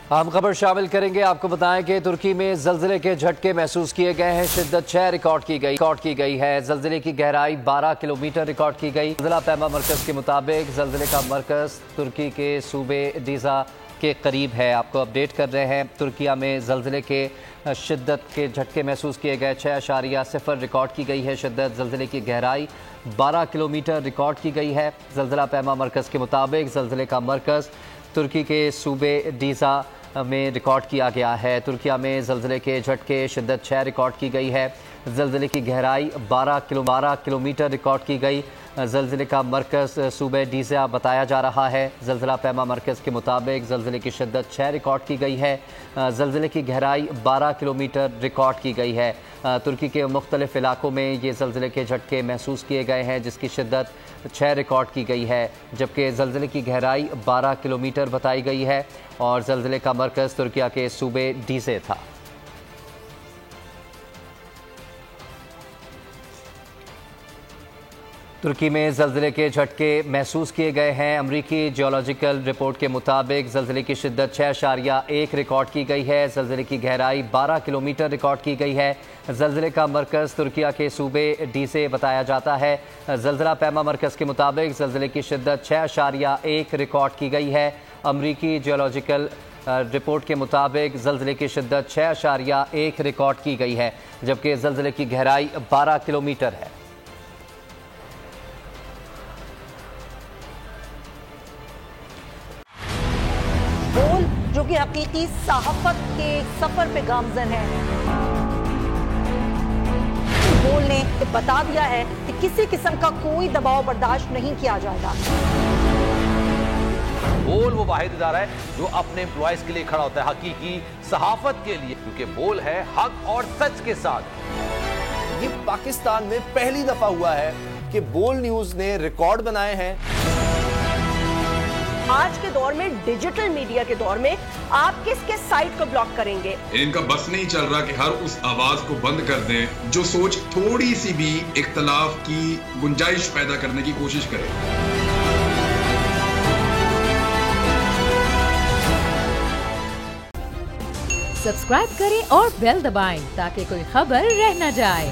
अहम खबर शामिल करेंगे। आपको बताएं कि तुर्की में जल्जले के झटके महसूस किए गए हैं। शिद्दत 6 रिकॉर्ड की गई है। जल्जले की गहराई 12 किलोमीटर रिकॉर्ड की गई। जल्जला पैमा मरकज के मुताबिक जल्जले का मरकज तुर्की के सूबे डीजा के करीब है। आपको अपडेट कर रहे हैं। तुर्किया में जल्जले के शिद्दत के झटके महसूस किए गए। 6.0 रिकॉर्ड की गई है शिद्दत। जल्जले की गहराई 12 किलोमीटर रिकॉर्ड की गई है। जल्जला पैमा मरकज के मुताबिक जल्जले का मरकज तुर्की के सूबे डीजा में रिकॉर्ड किया गया है। तुर्किया में जल्जले के झटके शिद्दत 6 रिकॉर्ड की गई है। जल्जले की गहराई 12 किलोमीटर रिकॉर्ड की गई। जल्जले का मरकज़ सूबे डीजा बताया जा रहा है। जल्जला पैमा मरकज़ के मुताबिक जल्जले की शिद्दत 6 रिकॉर्ड की गई है। जल्जले की गहराई 12 किलोमीटर रिकॉर्ड की गई है। तुर्की के मुख्तलिफ इलाकों में ये जल्जले के झटके महसूस किए गए हैं, जिसकी शिद्दत 6 रिकॉर्ड की गई है, जबकि जल्जले की गहराई 12 किलोमीटर बताई गई है और जल्जले का मरकज़ तुर्किया के सूबे डीजे था। तुर्की में जल्जले के झटके महसूस किए गए हैं। अमरीकी जियोलॉजिकल रिपोर्ट के मुताबिक जल्जले की शिद्दत 6.1 रिकॉर्ड की गई है। जल्जले की गहराई 12 किलोमीटर रिकॉर्ड की गई है। जल्जले का मरकज़ तुर्किया के सूबे डीसे बताया जाता है। जल्जला पैमा मरकज़ के मुताबिक जल्जले की शिद्दत 6.1 रिकॉर्ड की गई है। अमरीकी जियोलॉजिकल रिपोर्ट के मुताबिक जल्जले की शिद्दत 6.1 रिकॉर्ड की गई है, जबकि जल्जले की गहराई 12 किलोमीटर है। बोल जो कि हकीकी सहाफत के सफर पे गामजन है, बोल ने बता दिया है कि किसी किस्म का कोई दबाव बर्दाश्त नहीं किया जाएगा। बोल वो वाहिद इदारा है जो अपने एम्प्लॉयज के लिए खड़ा होता है, हकीकी सहाफत के लिए, क्योंकि बोल है हक और सच के साथ। ये पाकिस्तान में पहली दफा हुआ है कि बोल न्यूज ने रिकॉर्ड बनाए हैं। आज के दौर में, डिजिटल मीडिया के दौर में, आप किस किस साइट को ब्लॉक करेंगे? इनका बस नहीं चल रहा कि हर उस आवाज को बंद कर दें जो सोच थोड़ी सी भी इख्तलाफ की गुंजाइश पैदा करने की कोशिश करे। सब्सक्राइब करें और बेल दबाएं ताकि कोई खबर रह न जाए।